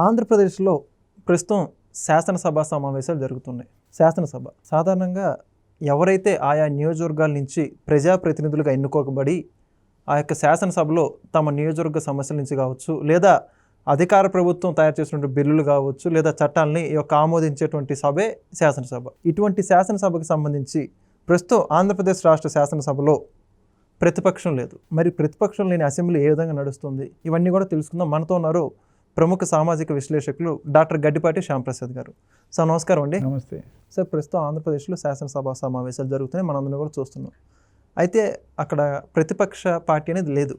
ఆంధ్రప్రదేశ్లో ప్రస్తుతం శాసనసభ సమావేశాలు జరుగుతున్నాయి. శాసనసభ సాధారణంగా ఎవరైతే ఆయా నియోజకవర్గాల నుంచి ప్రజాప్రతినిధులుగా ఎన్నుకోబడి ఆ యొక్క శాసనసభలో తమ నియోజకవర్గ సమస్యల నుంచి కావచ్చు, లేదా అధికార ప్రభుత్వం తయారు చేసినటువంటి బిల్లులు కావచ్చు, లేదా చట్టాలని ఈ యొక్క ఆమోదించేటువంటి సభే శాసనసభ. ఇటువంటి శాసనసభకు సంబంధించి ప్రస్తుతం ఆంధ్రప్రదేశ్ రాష్ట్ర శాసనసభలో ప్రతిపక్షం లేదు. మరి ప్రతిపక్షం లేని అసెంబ్లీ ఏ విధంగా నడుస్తుంది, ఇవన్నీ కూడా తెలుసుకుందాం. మనతో ఉన్నారు ప్రముఖ సామాజిక విశ్లేషకులు డాక్టర్ గడ్డిపాటి శ్యాంప్రసాద్ గారు. సార్ నమస్కారం అండి. నమస్తే సార్, ప్రస్తుతం ఆంధ్రప్రదేశ్లో శాసనసభ సమావేశాలు జరుగుతున్నాయి, మనందరం కూడా చూస్తున్నాం. అయితే అక్కడ ప్రతిపక్ష పార్టీ అనేది లేదు,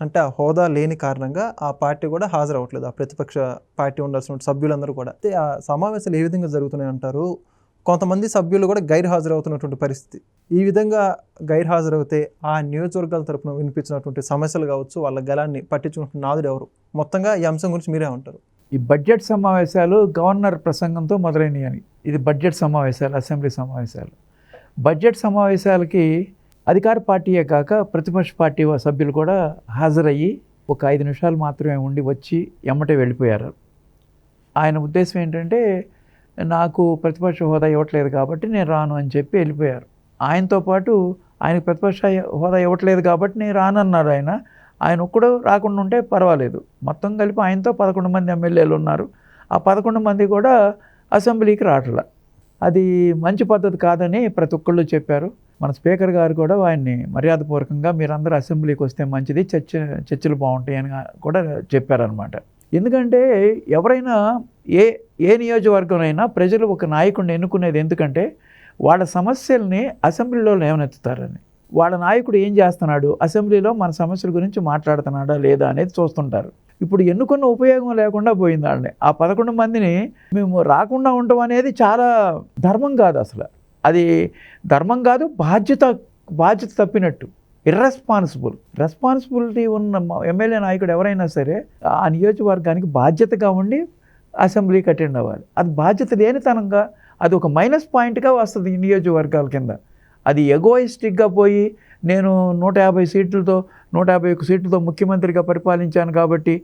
అంటే ఆ హోదా లేని కారణంగా ఆ పార్టీ కూడా హాజరవ్వట్లేదు. ఆ ప్రతిపక్ష పార్టీ ఉండాల్సిన సభ్యులందరూ కూడా. అయితే ఆ సమావేశాలు ఏ విధంగా జరుగుతున్నాయి అంటారు? కొంతమంది సభ్యులు కూడా గైర్హాజరవుతున్నటువంటి పరిస్థితి. ఈ విధంగా గైర్హాజరవుతే ఆ నియోజకవర్గాల తరపున వినిపించినటువంటి సమస్యలు కావచ్చు, వాళ్ళ గలాన్ని పట్టించుకున్న నాదుడు ఎవరు? మొత్తంగా ఈ అంశం గురించి మీరే ఉంటారు? ఈ బడ్జెట్ సమావేశాలు గవర్నర్ ప్రసంగంతో మొదలైనవి అని. ఇది బడ్జెట్ సమావేశాలు, అసెంబ్లీ సమావేశాలు. బడ్జెట్ సమావేశాలకి అధికార పార్టీయే కాక ప్రతిపక్ష పార్టీ సభ్యులు కూడా హాజరయ్యి ఒక 5 నిమిషాలు మాత్రమే ఉండి వచ్చి ఎమ్మటే వెళ్ళిపోయారు. ఆయన ఉద్దేశం ఏంటంటే, నాకు ప్రతిపక్ష హోదా ఇవ్వట్లేదు కాబట్టి నేను రాను అని చెప్పి వెళ్ళిపోయారు. ఆయనతో పాటు ఆయనకు ప్రతిపక్ష హోదా ఇవ్వట్లేదు కాబట్టి నేను రానన్నారు. ఆయన ఒక్కడు రాకుండా ఉంటే పర్వాలేదు. మొత్తం కలిపి ఆయనతో 11 మంది ఎమ్మెల్యేలు ఉన్నారు. ఆ 11 మంది కూడా అసెంబ్లీకి రావట్లా. అది మంచి పద్ధతి కాదని ప్రతి ఒక్కళ్ళు చెప్పారు. మన స్పీకర్ గారు కూడా ఆయన్ని మర్యాదపూర్వకంగా మీరందరూ అసెంబ్లీకి వస్తే మంచిది, చర్చలు బాగుంటాయి అని కూడా చెప్పారనమాట. ఎందుకంటే ఎవరైనా ఏ నియోజకవర్గంలో ప్రజలు ఒక నాయకుడిని ఎన్నుకునేది ఎందుకంటే వాళ్ళ సమస్యల్ని అసెంబ్లీలో లేవనెత్తుతారని. వాళ్ళ నాయకుడు ఏం చేస్తున్నాడు, అసెంబ్లీలో మన సమస్యల గురించి మాట్లాడుతున్నాడా లేదా అనేది చూస్తుంటారు. ఇప్పుడు ఎన్నుకున్న ఉపయోగం లేకుండా పోయింది వాళ్ళని. ఆ 11 మందిని మేము రాకుండా ఉండటం అనేది చాలా ధర్మం కాదు. అసలు అది ధర్మం కాదు, బాధ్యత తప్పినట్టు. రెస్పాన్సిబిలిటీ ఉన్న ఎమ్మెల్యే నాయకుడు ఎవరైనా సరే ఆ నియోజకవర్గానికి బాధ్యతగా ఉండి అసెంబ్లీకి అటెండ్ అవ్వాలి. అది బాధ్యత లేనితనంగా అది ఒక మైనస్ పాయింట్గా వస్తుంది ఈ నియోజకవర్గాల కింద. అది ఎగోయిస్టిక్గా పోయి నేను 151 సీట్లతో ముఖ్యమంత్రిగా పరిపాలించాను కాబట్టి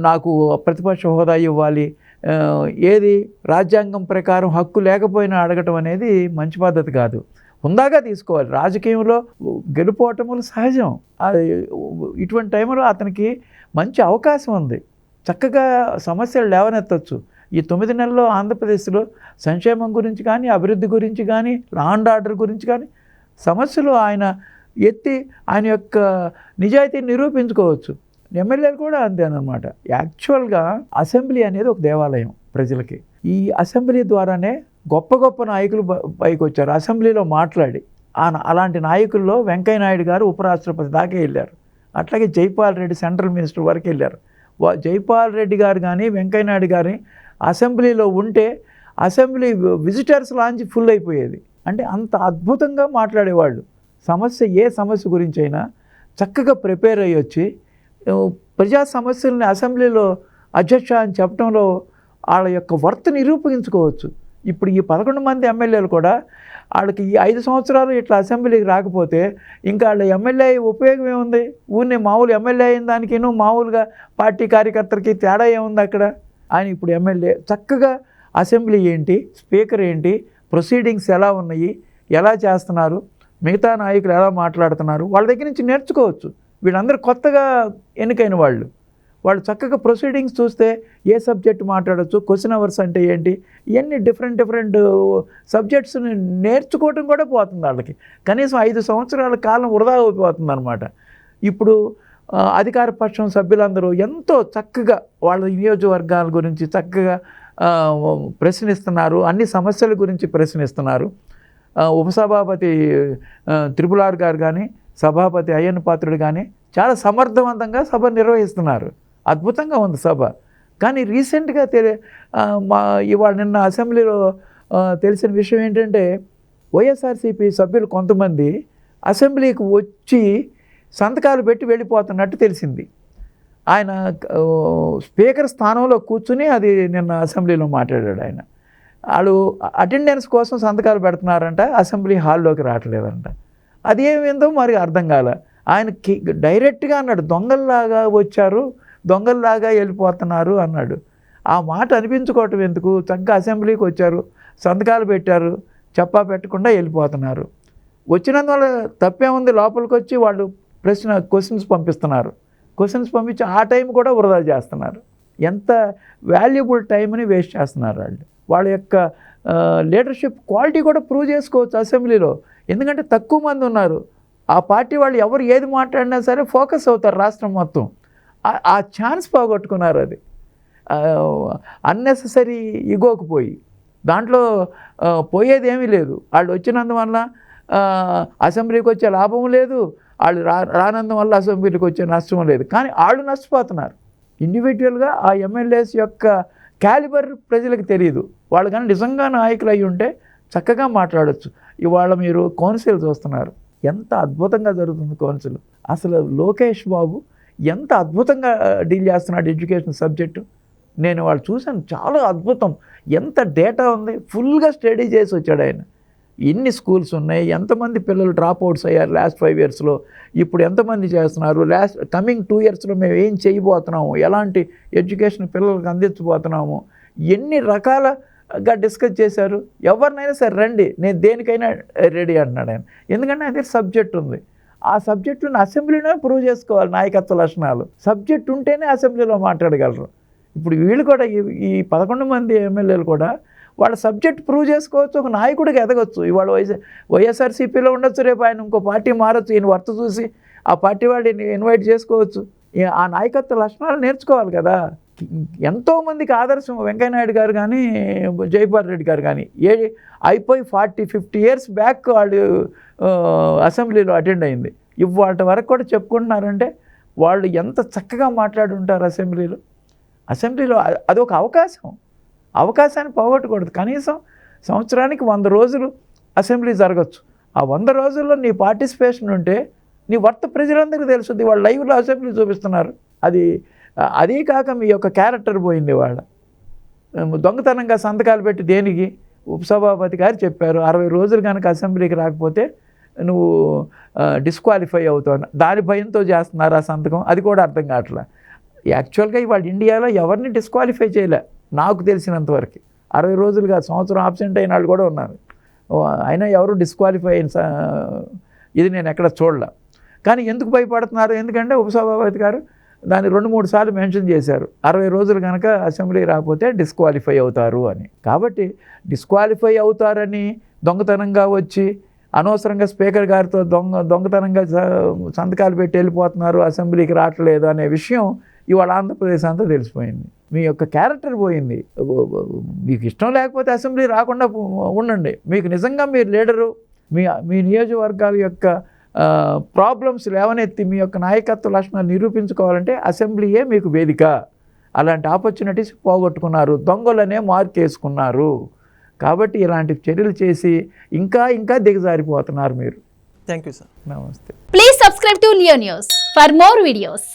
నాకు ప్రతిపక్ష హోదా ఇవ్వాలి, ఏది రాజ్యాంగం ప్రకారం హక్కు లేకపోయినా అడగటం అనేది మంచి పద్ధతి కాదు. హుందాగా తీసుకోవాలి. రాజకీయంలో గెలుపోవటములు సహజం. ఇటువంటి టైంలో అతనికి మంచి అవకాశం ఉంది, చక్కగా సమస్యలు లేవనెత్తవచ్చు. ఈ 9 నెలల్లో ఆంధ్రప్రదేశ్లో సంక్షేమం గురించి కానీ, అభివృద్ధి గురించి కానీ, లా అండ్ ఆర్డర్ గురించి కానీ సమస్యలు ఆయన ఎత్తి ఆయన యొక్క నిజాయితీని నిరూపించుకోవచ్చు. ఎమ్మెల్యేలు కూడా అంతేనమాట. యాక్చువల్గా అసెంబ్లీ అనేది ఒక దేవాలయం ప్రజలకి. ఈ అసెంబ్లీ ద్వారానే గొప్ప నాయకులు పైకి వచ్చారు అసెంబ్లీలో మాట్లాడి. అలాంటి నాయకుల్లో వెంకయ్య నాయుడు గారు ఉపరాష్ట్రపతి దాకా వెళ్ళారు. అట్లాగే జైపాల్ రెడ్డి సెంట్రల్ మినిస్టర్ వరకు వెళ్ళారు. జైపాల్ రెడ్డి గారు కానీ వెంకయ్య నాయుడు గారిని అసెంబ్లీలో ఉంటే అసెంబ్లీ విజిటర్స్ లాంచ్ ఫుల్ అయిపోయేది. అంటే అంత అద్భుతంగా మాట్లాడేవాళ్ళు. ఏ సమస్య గురించి అయినా చక్కగా ప్రిపేర్ అయ్యి వచ్చి ప్రజా సమస్యల్ని అసెంబ్లీలో అధ్యక్ష అని చెప్పడంలో వాళ్ళ యొక్క వర్త్ నిరూపించుకోవచ్చు. ఇప్పుడు ఈ 11 మంది ఎమ్మెల్యేలు కూడా వాళ్ళకి ఈ 5 సంవత్సరాలు ఇట్లా అసెంబ్లీకి రాకపోతే ఇంకా వాళ్ళ ఎమ్మెల్యే ఉపయోగం ఏముంది? ఊరినే మామూలు ఎమ్మెల్యే అయిన దానికిను మామూలుగా పార్టీ కార్యకర్తలకి తేడా ఏముంది అక్కడ? ఆయన ఇప్పుడు ఎమ్మెల్యే చక్కగా అసెంబ్లీ ఏంటి, స్పీకర్ ఏంటి, ప్రొసీడింగ్స్ ఎలా ఉన్నాయి, ఎలా చేస్తున్నారు, మిగతా నాయకులు ఎలా మాట్లాడుతున్నారు, వాళ్ళ దగ్గర నుంచి నేర్చుకోవచ్చు. వీళ్ళందరూ కొత్తగా ఎన్నికైన వాళ్ళు చక్కగా ప్రొసీడింగ్స్ చూస్తే ఏ సబ్జెక్ట్ మాట్లాడచ్చు, క్వశ్చన్ అవర్స్ అంటే ఏంటి, ఇవన్నీ డిఫరెంట్ సబ్జెక్ట్స్ని నేర్చుకోవటం కూడా పోతుంది వాళ్ళకి. కనీసం 5 సంవత్సరాల కాలం వృధా అయిపోతుంది అనమాట. ఇప్పుడు అధికార పక్షం సభ్యులందరూ ఎంతో చక్కగా వాళ్ళ నియోజకవర్గాల గురించి చక్కగా ప్రశ్నిస్తున్నారు, అన్ని సమస్యల గురించి ప్రశ్నిస్తున్నారు. ఉపసభాపతి త్రిపుల్ ఆర్ గారు కానీ, సభాపతి అయ్యన్న పాత్రుడు కానీ చాలా సమర్థవంతంగా సభ నిర్వహిస్తున్నారు. అద్భుతంగా ఉంది సభ. కానీ రీసెంట్గా ఇవాళ నిన్న అసెంబ్లీలో తెలిసిన విషయం ఏంటంటే, వైఎస్ఆర్సీపీ సభ్యులు కొంతమంది అసెంబ్లీకి వచ్చి సంతకాలు పెట్టి వెళ్ళిపోతున్నట్టు తెలిసింది. ఆయన స్పీకర్ స్థానంలో కూర్చుని అది నిన్న అసెంబ్లీలో మాట్లాడాడు. వాళ్ళు అటెండెన్స్ కోసం సంతకాలు పెడుతున్నారంట, అసెంబ్లీ హాల్లోకి రావట్లేదంట. అది ఏమైందో మరి అర్థం కాలే. ఆయనకి డైరెక్ట్గా అన్నాడు, దొంగల్లాగా వచ్చారు, దొంగల్లాగా వెళ్ళిపోతున్నారు అన్నాడు. ఆ మాట అనిపించుకోవటం ఎందుకు? చక్కగా అసెంబ్లీకి వచ్చారు, సంతకాలు పెట్టారు, చెప్పా పెట్టకుండా వెళ్ళిపోతున్నారు. వచ్చినందువల్ల తప్పే ఉంది. లోపలికి వచ్చి వాళ్ళు క్వశ్చన్స్ పంపిస్తున్నారు. క్వశ్చన్స్ పంపించి ఆ టైం కూడా వృధా చేస్తున్నారు. ఎంత వాల్యుబుల్ టైంని వేస్ట్ చేస్తున్నారు వాళ్ళు. వాళ్ళ యొక్క లీడర్షిప్ క్వాలిటీ కూడా ప్రూవ్ చేసుకోవచ్చు అసెంబ్లీలో. ఎందుకంటే తక్కువ మంది ఉన్నారు. ఆ పార్టీ వాళ్ళు ఎవరు ఏది మాట్లాడినా సరే ఫోకస్ అవుతారు రాష్ట్రం మొత్తం. ఆ ఛాన్స్ పోగొట్టుకున్నారు. అది అన్నెసెసరీ ఇగోకు పోయి దాంట్లో పోయేది ఏమీ లేదు. వాళ్ళు వచ్చినందువల్ల అసెంబ్లీకి వచ్చే లాభం లేదు, వాళ్ళు రానందువల్ల అసెంబ్లీకి వచ్చే నష్టం లేదు. కానీ వాళ్ళు నష్టపోతున్నారు. ఇండివిజువల్గా ఆ ఎమ్మెల్యేస్ యొక్క క్యాలిబర్ ప్రజలకు తెలియదు. వాళ్ళు కానీ నిజంగా నాయకులు అయి ఉంటే చక్కగా మాట్లాడచ్చు. ఇవాళ మీరు కౌన్సిల్ చూస్తున్నారు, ఎంత అద్భుతంగా జరుగుతుంది కౌన్సిల్. అసలు లోకేష్ బాబు ఎంత అద్భుతంగా డీల్ చేస్తున్నాడు ఎడ్యుకేషన్ సబ్జెక్టు. నేను వాళ్ళు చూశాను, చాలా అద్భుతం. ఎంత డేటా ఉంది, ఫుల్గా స్టడీ చేసి వచ్చాడు ఆయన. ఎన్ని స్కూల్స్ ఉన్నాయి, ఎంతమంది పిల్లలు డ్రాప్ అవుట్స్ అయ్యారు లాస్ట్ 5 yearsలో, ఇప్పుడు ఎంతమంది చేస్తున్నారు, కమింగ్ 2 yearsలో మేము ఏం చేయబోతున్నాము, ఎలాంటి ఎడ్యుకేషన్ పిల్లలకు అందించబోతున్నాము, ఎన్ని రకాలుగా డిస్కస్ చేశారు. ఎవరినైనా సరే రండి, నేను దేనికైనా రెడీ అంటున్నాడు ఆయన. ఎందుకంటే ఆయన సబ్జెక్ట్ ఉంది. ఆ సబ్జెక్టులను అసెంబ్లీలో ప్రూవ్ చేసుకోవాలి. నాయకత్వ లక్షణాలు సబ్జెక్ట్ ఉంటేనే అసెంబ్లీలో మాట్లాడగలరు. ఇప్పుడు వీళ్ళు కూడా ఈ 11 మంది ఎమ్మెల్యేలు కూడా వాళ్ళ సబ్జెక్ట్ ప్రూవ్ చేసుకోవచ్చు, ఒక నాయకుడికి ఎదగచ్చు. ఇవాళ వైఎస్ఆర్సీపీలో ఉండొచ్చు, రేపు ఆయన ఇంకో పార్టీ మారచ్చు. ఈయన వర్త చూసి ఆ పార్టీ వాళ్ళని ఇన్వైట్ చేసుకోవచ్చు. ఆ నాయకత్వ లక్షణాలు నేర్చుకోవాలి కదా. ఎంతోమందికి ఆదర్శం వెంకయ్యనాయుడు గారు కానీ, జైపాల్ రెడ్డి గారు కానీ అయిపోయి 40-50 years బ్యాక్ వాళ్ళు అసెంబ్లీలో అటెండ్ అయింది. ఇవాళ వరకు కూడా చెప్పుకుంటున్నారంటే వాళ్ళు ఎంత చక్కగా మాట్లాడి ఉంటారు అసెంబ్లీలో. అదొక అవకాశాన్ని పోగొట్టకూడదు. కనీసం సంవత్సరానికి 100 రోజులు అసెంబ్లీ జరగచ్చు. ఆ 100 రోజుల్లో నీ పార్టిసిపేషన్ ఉంటే నీ వర్త ప్రజలందరికీ తెలుస్తుంది. వాళ్ళు లైవ్లో అసెంబ్లీ చూపిస్తున్నారు. అదీ కాక మీ యొక్క క్యారెక్టర్ పోయింది. వాళ్ళ దొంగతనంగా సంతకాలు పెట్టి దేనికి? ఉపసభాపతి గారు చెప్పారు 60 రోజులు కనుక అసెంబ్లీకి రాకపోతే నువ్వు డిస్క్వాలిఫై అవుతావు. దాని భయంతో చేస్తున్నారు ఆ సంతకం. అది కూడా అర్థం కావట్లే. యాక్చువల్గా ఇవాళ ఇండియాలో ఎవరిని డిస్క్వాలిఫై చేయలే నాకు తెలిసినంతవరకు. 60 రోజులుగా సంవత్సరం ఆబ్సెంట్ అయిన వాళ్ళు కూడా ఉన్నారు. అయినా ఎవరు డిస్క్వాలిఫై అయిన ఇది నేను ఎక్కడ చూడలే. కానీ ఎందుకు భయపడుతున్నారు? ఎందుకంటే ఉపసభాపతి గారు దాన్ని 2-3 సార్లు మెన్షన్ చేశారు. 60 రోజులు కనుక అసెంబ్లీ రాకపోతే డిస్క్వాలిఫై అవుతారు అని. కాబట్టి డిస్క్వాలిఫై అవుతారని దొంగతనంగా వచ్చి అనవసరంగా స్పీకర్ గారితో దొంగతనంగా సంతకాలు పెట్టి వెళ్ళిపోతున్నారు, అసెంబ్లీకి రావట్లేదు అనే విషయం ఇవాళ ఆంధ్రప్రదేశ్ అంతా తెలిసిపోయింది. మీ యొక్క క్యారెక్టర్ పోయింది. మీకు ఇష్టం లేకపోతే అసెంబ్లీ రాకుండా ఉండండి. మీకు నిజంగా మీరు లీడరు, మీ నియోజకవర్గాల యొక్క ప్రాబ్లమ్స్ లేవనెత్తి మీ యొక్క నాయకత్వ లక్షణాలు నిరూపించుకోవాలంటే అసెంబ్లీయే మీకు వేదిక. అలాంటి ఆపర్చునిటీస్ పోగొట్టుకున్నారు, దొంగలనే మార్కేసుకున్నారు. కాబట్టి ఇలాంటి చర్యలు చేసి ఇంకా దిగజారిపోతున్నారు మీరు. Thank you sir. నమస్తే. Please subscribe to Leo news for more videos.